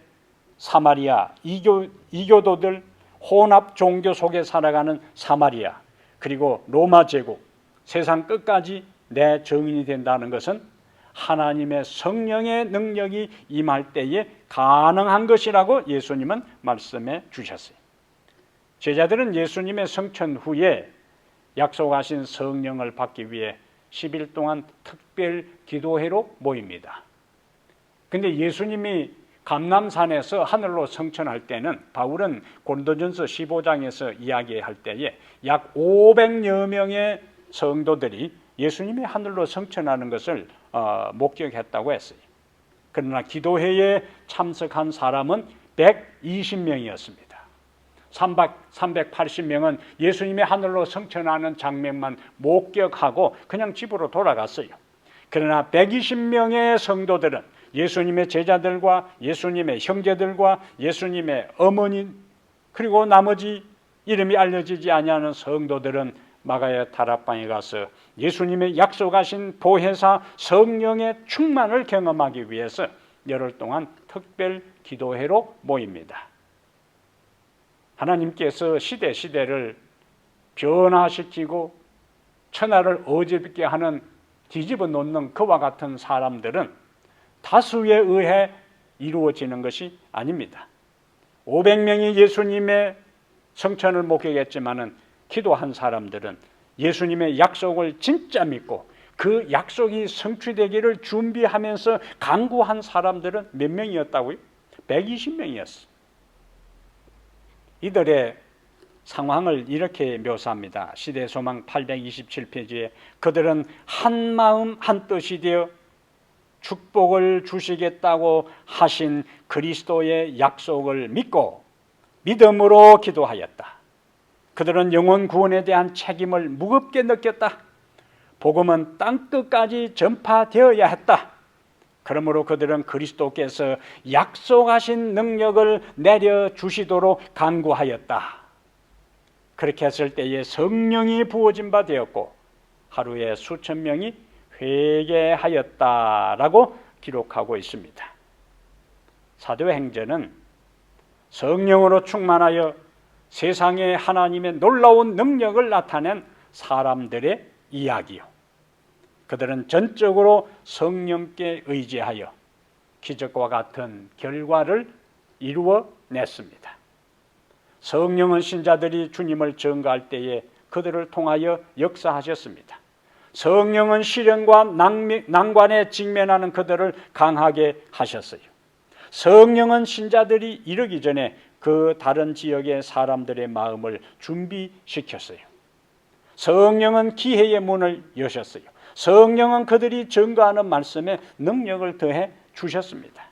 사마리아 이교도들 혼합 종교 속에 살아가는 사마리아 그리고 로마 제국 세상 끝까지 내 증인이 된다는 것은 하나님의 성령의 능력이 임할 때에 가능한 것이라고 예수님은 말씀해 주셨어요. 제자들은 예수님의 성천 후에 약속하신 성령을 받기 위해 10일 동안 특별 기도회로 모입니다. 근데 예수님이 감람산에서 하늘로 승천할 때는 바울은 고린도전서 15장에서 이야기할 때에 약 500여 명의 성도들이 예수님이 하늘로 승천하는 것을 목격했다고 했어요. 그러나 기도회에 참석한 사람은 120명이었습니다. 380명은 예수님이 하늘로 승천하는 장면만 목격하고 그냥 집으로 돌아갔어요. 그러나 120명의 성도들은 예수님의 제자들과 예수님의 형제들과 예수님의 어머니 그리고 나머지 이름이 알려지지 아니하는 성도들은 마가의 다락방에 가서 예수님의 약속하신 보혜사 성령의 충만을 경험하기 위해서 열흘 동안 특별 기도회로 모입니다. 하나님께서 시대를 변화시키고 천하를 어지럽게 하는 뒤집어 놓는 그와 같은 사람들은 다수에 의해 이루어지는 것이 아닙니다. 500명이 예수님의 성천을 목격했지만은 기도한 사람들은 예수님의 약속을 진짜 믿고 그 약속이 성취되기를 준비하면서 간구한 사람들은 몇 명이었다고요? 120명이었어요. 이들의 상황을 이렇게 묘사합니다. 시대소망 827페이지에 그들은 한 마음 한 뜻이 되어 축복을 주시겠다고 하신 그리스도의 약속을 믿고 믿음으로 기도하였다. 그들은 영혼 구원에 대한 책임을 무겁게 느꼈다. 복음은 땅끝까지 전파되어야 했다. 그러므로 그들은 그리스도께서 약속하신 능력을 내려주시도록 간구하였다. 그렇게 했을 때에 성령이 부어진 바 되었고 하루에 수천 명이 회개하였다라고 기록하고 있습니다. 사도행전은 성령으로 충만하여 세상에 하나님의 놀라운 능력을 나타낸 사람들의 이야기요. 그들은 전적으로 성령께 의지하여 기적과 같은 결과를 이루어냈습니다. 성령은 신자들이 주님을 증거할 때에 그들을 통하여 역사하셨습니다. 성령은 시련과 난관에 직면하는 그들을 강하게 하셨어요. 성령은 신자들이 이르기 전에 그 다른 지역의 사람들의 마음을 준비시켰어요. 성령은 기회의 문을 여셨어요. 성령은 그들이 증거하는 말씀에 능력을 더해 주셨습니다.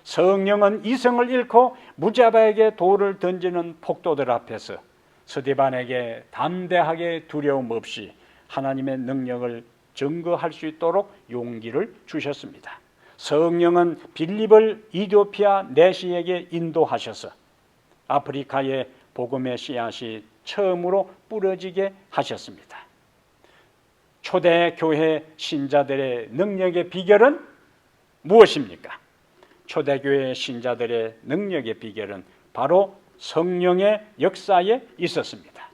성령은 이성을 잃고 무자바에게 돌을 던지는 폭도들 앞에서 스데반에게 담대하게 두려움 없이 하나님의 능력을 증거할 수 있도록 용기를 주셨습니다. 성령은 빌립을 이디오피아 내시에게 인도하셔서 아프리카의 복음의 씨앗이 처음으로 뿌려지게 하셨습니다. 초대교회 신자들의 능력의 비결은 무엇입니까? 초대교회 신자들의 능력의 비결은 바로 성령의 역사에 있었습니다.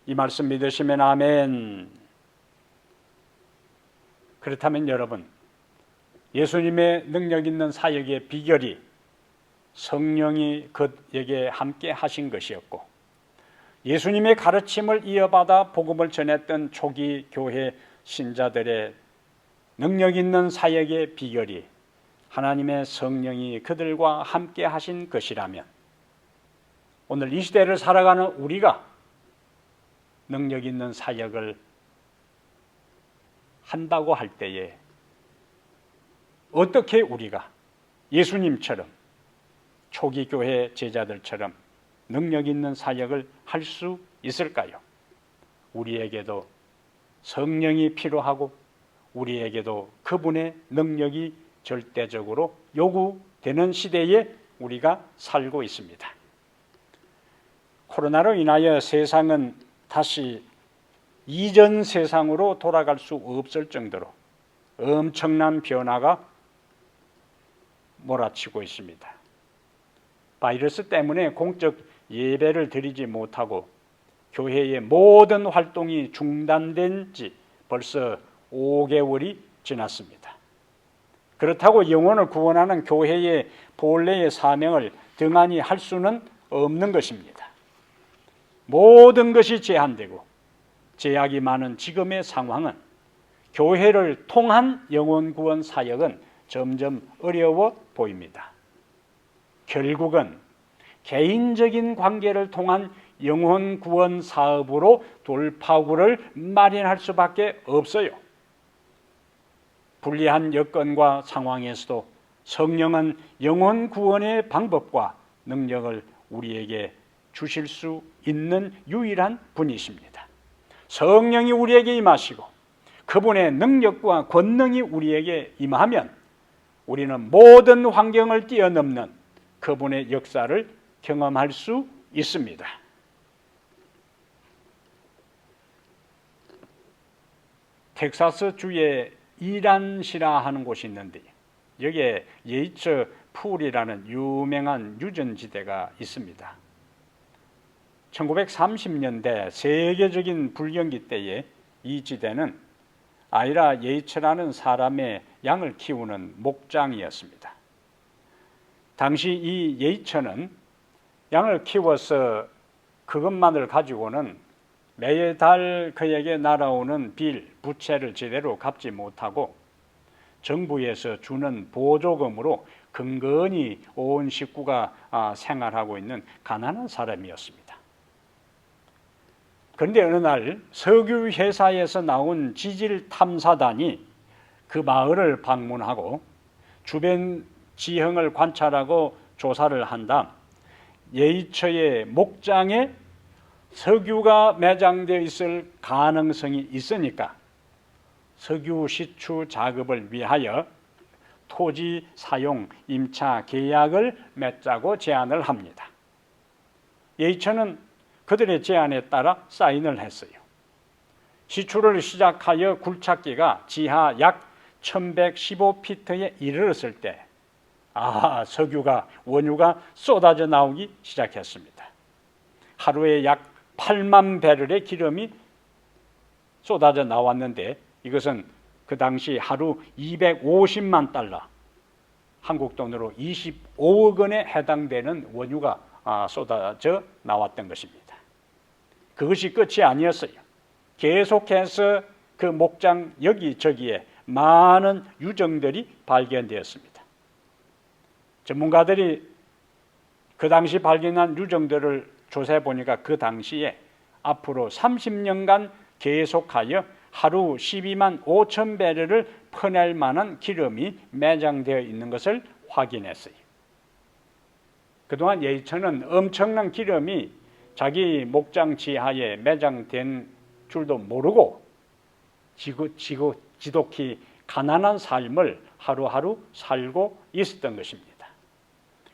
이 말씀 믿으시면 아멘. 그렇다면 여러분, 예수님의 능력 있는 사역의 비결이 성령이 그에게 함께 하신 것이었고, 예수님의 가르침을 이어받아 복음을 전했던 초기 교회 신자들의 능력 있는 사역의 비결이 하나님의 성령이 그들과 함께 하신 것이라면, 오늘 이 시대를 살아가는 우리가 능력 있는 사역을 한다고 할 때에 어떻게 우리가 예수님처럼 초기 교회 제자들처럼 능력 있는 사역을 할 수 있을까요? 우리에게도 성령이 필요하고 우리에게도 그분의 능력이 절대적으로 요구되는 시대에 우리가 살고 있습니다. 코로나로 인하여 세상은 다시 이전 세상으로 돌아갈 수 없을 정도로 엄청난 변화가 몰아치고 있습니다. 바이러스 때문에 공적 예배를 드리지 못하고 교회의 모든 활동이 중단된 지 벌써 5개월이 지났습니다. 그렇다고 영혼을 구원하는 교회의 본래의 사명을 등한히 할 수는 없는 것입니다. 모든 것이 제한되고 제약이 많은 지금의 상황은 교회를 통한 영혼 구원 사역은 점점 어려워 보입니다. 결국은 개인적인 관계를 통한 영혼 구원 사업으로 돌파구를 마련할 수밖에 없어요. 불리한 여건과 상황에서도 성령은 영혼 구원의 방법과 능력을 우리에게 주실 수 있는 유일한 분이십니다. 성령이 우리에게 임하시고 그분의 능력과 권능이 우리에게 임하면 우리는 모든 환경을 뛰어넘는 그분의 역사를 경험할 수 있습니다. 텍사스 주에 이란시라 하는 곳이 있는데 여기에 예이츠 풀이라는 유명한 유전지대가 있습니다. 1930년대 세계적인 불경기 때에 이 지대는 아이라 예이츠라는 사람의 양을 키우는 목장이었습니다. 당시 이 예이츠는 양을 키워서 그것만을 가지고는 매달 그에게 날아오는 빌, 부채를 제대로 갚지 못하고 정부에서 주는 보조금으로 근근히 온 식구가 생활하고 있는 가난한 사람이었습니다. 그런데 어느 날 석유 회사에서 나온 지질 탐사단이 그 마을을 방문하고 주변 지형을 관찰하고 조사를 한 다음 예이처의 목장에 석유가 매장되어 있을 가능성이 있으니까 석유 시추 작업을 위하여 토지 사용 임차 계약을 맺자고 제안을 합니다. 예이처는 그들의 제안에 따라 사인을 했어요. 시추를 시작하여 굴착기가 지하 약 1115피트에 이르렀을 때 석유가 원유가 쏟아져 나오기 시작했습니다. 하루에 약 8만 배럴의 기름이 쏟아져 나왔는데 이것은 그 당시 하루 250만 달러, 한국 돈으로 25억 원에 해당되는 원유가 쏟아져 나왔던 것입니다. 그것이 끝이 아니었어요. 계속해서 그 목장 여기저기에 많은 유정들이 발견되었습니다. 전문가들이 그 당시 발견한 유정들을 조사해 보니까 그 당시에 앞으로 30년간 계속하여 하루 12만 5천 배럴을 퍼낼 만한 기름이 매장되어 있는 것을 확인했어요. 그동안 예이처는 엄청난 기름이 자기 목장 지하에 매장된 줄도 모르고 지독히 가난한 삶을 하루하루 살고 있었던 것입니다.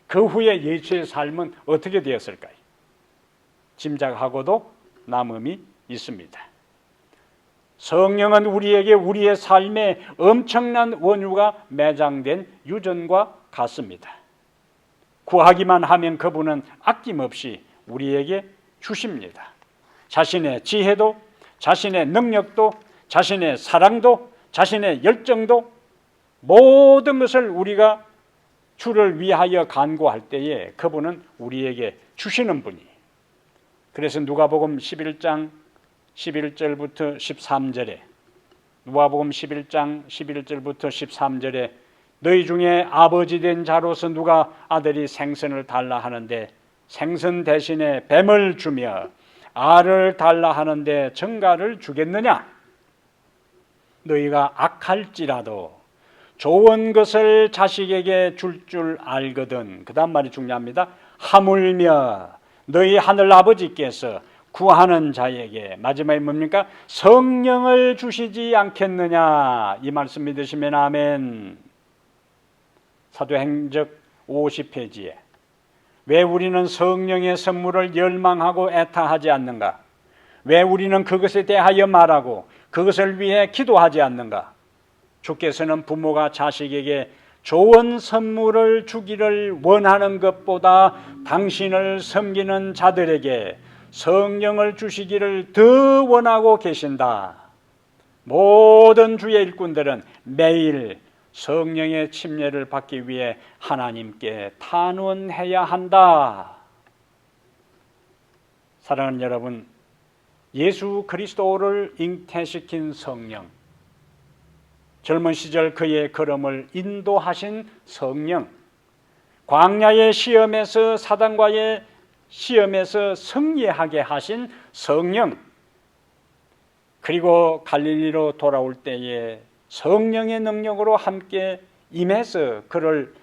그 후에 예수의 삶은 어떻게 되었을까요? 짐작하고도 남음이 있습니다. 성령은 우리에게 우리의 삶에 엄청난 원유가 매장된 유전과 같습니다. 구하기만 하면 그분은 아낌없이 우리에게 주십니다. 자신의 지혜도, 자신의 능력도, 자신의 사랑도, 자신의 열정도, 모든 것을 우리가 주를 위하여 간구할 때에 그분은 우리에게 주시는 분이. 그래서 누가복음 11장 11절부터 13절에 누가복음 11장 11절부터 13절에 너희 중에 아버지 된 자로서 누가 아들이 생선을 달라 하는데 생선 대신에 뱀을 주며 알을 달라 하는데 정갈을 주겠느냐? 너희가 악할지라도 좋은 것을 자식에게 줄 알거든. 그 다음 말이 중요합니다. 하물며 너희 하늘 아버지께서 구하는 자에게 마지막에 뭡니까? 성령을 주시지 않겠느냐? 이 말씀 믿으시면 아멘. 사도행적 50페이지에 왜 우리는 성령의 선물을 열망하고 애타하지 않는가? 왜 우리는 그것에 대하여 말하고 그것을 위해 기도하지 않는가? 주께서는 부모가 자식에게 좋은 선물을 주기를 원하는 것보다 당신을 섬기는 자들에게 성령을 주시기를 더 원하고 계신다. 모든 주의 일꾼들은 매일 성령의 침례를 받기 위해 하나님께 탄원해야 한다. 사랑하는 여러분, 예수 그리스도를 잉태시킨 성령, 젊은 시절 그의 걸음을 인도하신 성령, 광야의 시험에서 사단과의 시험에서 승리하게 하신 성령, 그리고 갈릴리로 돌아올 때에 성령의 능력으로 함께 임해서 그를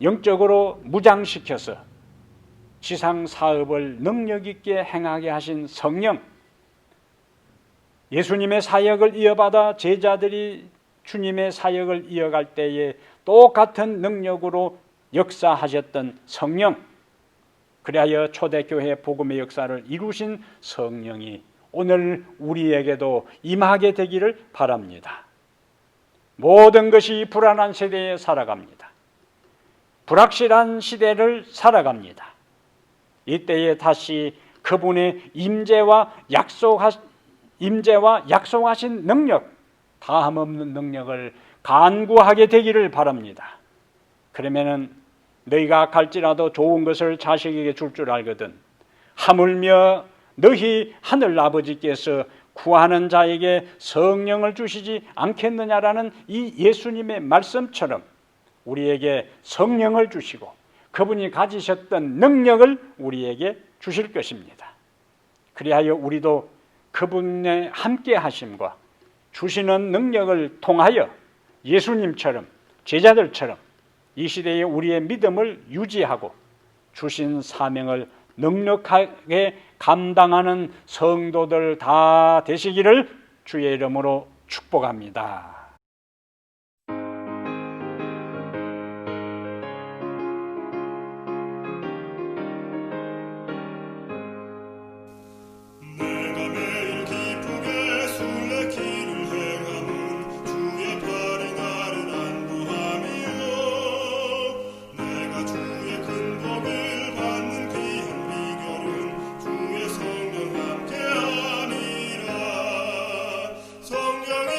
영적으로 무장시켜서 지상 사업을 능력 있게 행하게 하신 성령, 예수님의 사역을 이어받아 제자들이 주님의 사역을 이어갈 때에 똑같은 능력으로 역사하셨던 성령, 그리하여 초대교회 복음의 역사를 이루신 성령이 오늘 우리에게도 임하게 되기를 바랍니다. 모든 것이 불안한 시대에 살아갑니다. 불확실한 시대를 살아갑니다. 이때에 다시 그분의 임재와 약속하신 능력, 다함없는 능력을 간구하게 되기를 바랍니다. 그러면은 너희가 악할지라도 좋은 것을 자식에게 줄 알거든. 하물며 너희 하늘 아버지께서 구하는 자에게 성령을 주시지 않겠느냐라는 이 예수님의 말씀처럼 우리에게 성령을 주시고 그분이 가지셨던 능력을 우리에게 주실 것입니다. 그리하여 우리도 그분의 함께 하심과 주시는 능력을 통하여 예수님처럼 제자들처럼 이 시대에 우리의 믿음을 유지하고 주신 사명을 넉넉하게 감당하는 성도들 다 되시기를 주의 이름으로 축복합니다.
내가 매일 기쁘게 술래기를 행함은 주의 발에 나를 안부함이요 내가 주의 큰 복을 받는 귀한 비결은 주의 성령 함께함이라 성령이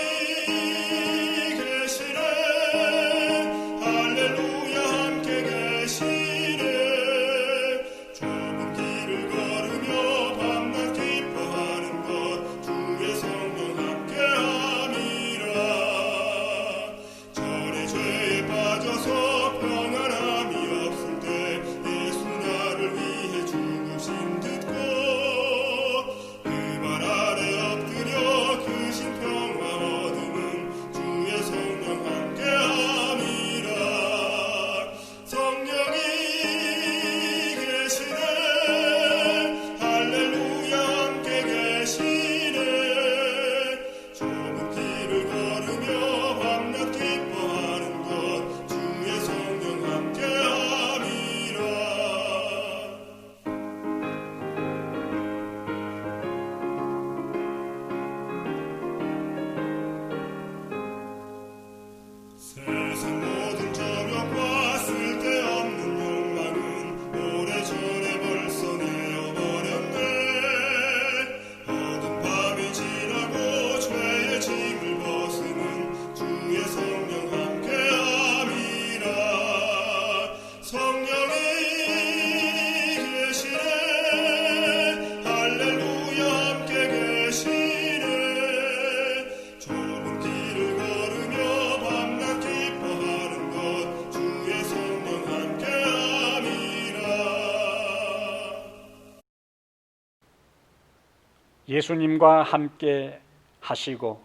예수님과 함께 하시고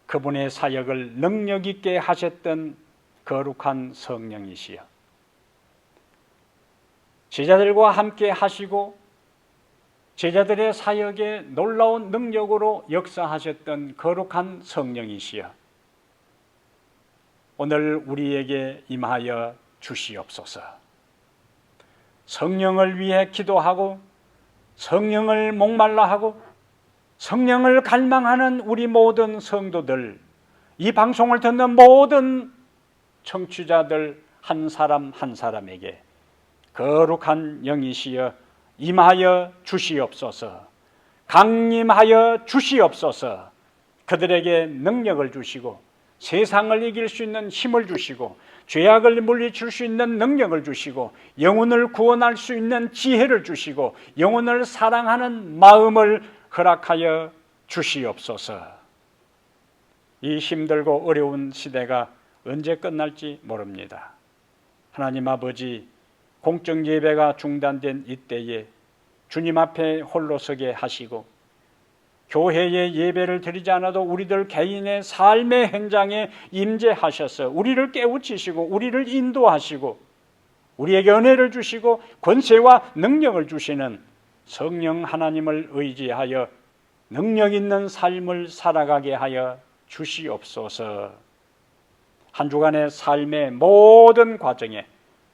그분의 사역을 능력 있게 하셨던 거룩한 성령이시여, 제자들과 함께 하시고 제자들의 사역에 놀라운 능력으로 역사하셨던 거룩한 성령이시여, 오늘 우리에게 임하여 주시옵소서. 성령을 위해 기도하고 성령을 목말라 하고 성령을 갈망하는 우리 모든 성도들, 이 방송을 듣는 모든 청취자들 한 사람 한 사람에게 거룩한 영이시여 임하여 주시옵소서. 강림하여 주시옵소서. 그들에게 능력을 주시고 세상을 이길 수 있는 힘을 주시고 죄악을 물리칠 수 있는 능력을 주시고 영혼을 구원할 수 있는 지혜를 주시고 영혼을 사랑하는 마음을 허락하여 주시옵소서. 이 힘들고 어려운 시대가 언제 끝날지 모릅니다. 하나님 아버지, 공적 예배가 중단된 이때에 주님 앞에 홀로 서게 하시고 교회의 예배를 드리지 않아도 우리들 개인의 삶의 행장에 임재하셔서 우리를 깨우치시고 우리를 인도하시고 우리에게 은혜를 주시고 권세와 능력을 주시는 성령 하나님을 의지하여 능력 있는 삶을 살아가게 하여 주시옵소서. 한 주간의 삶의 모든 과정에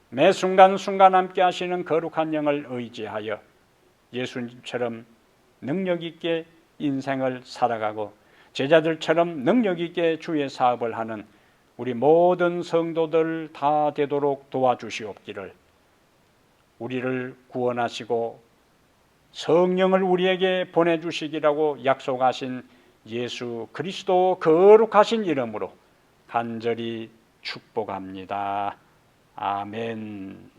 매 순간순간 함께 하시는 거룩한 영을 의지하여 예수님처럼 능력 있게 인생을 살아가고 제자들처럼 능력 있게 주의 사업을 하는 우리 모든 성도들 다 되도록 도와주시옵기를, 우리를 구원하시고 성령을 우리에게 보내주시기라고 약속하신 예수 그리스도 거룩하신 이름으로 간절히 축복합니다. 아멘.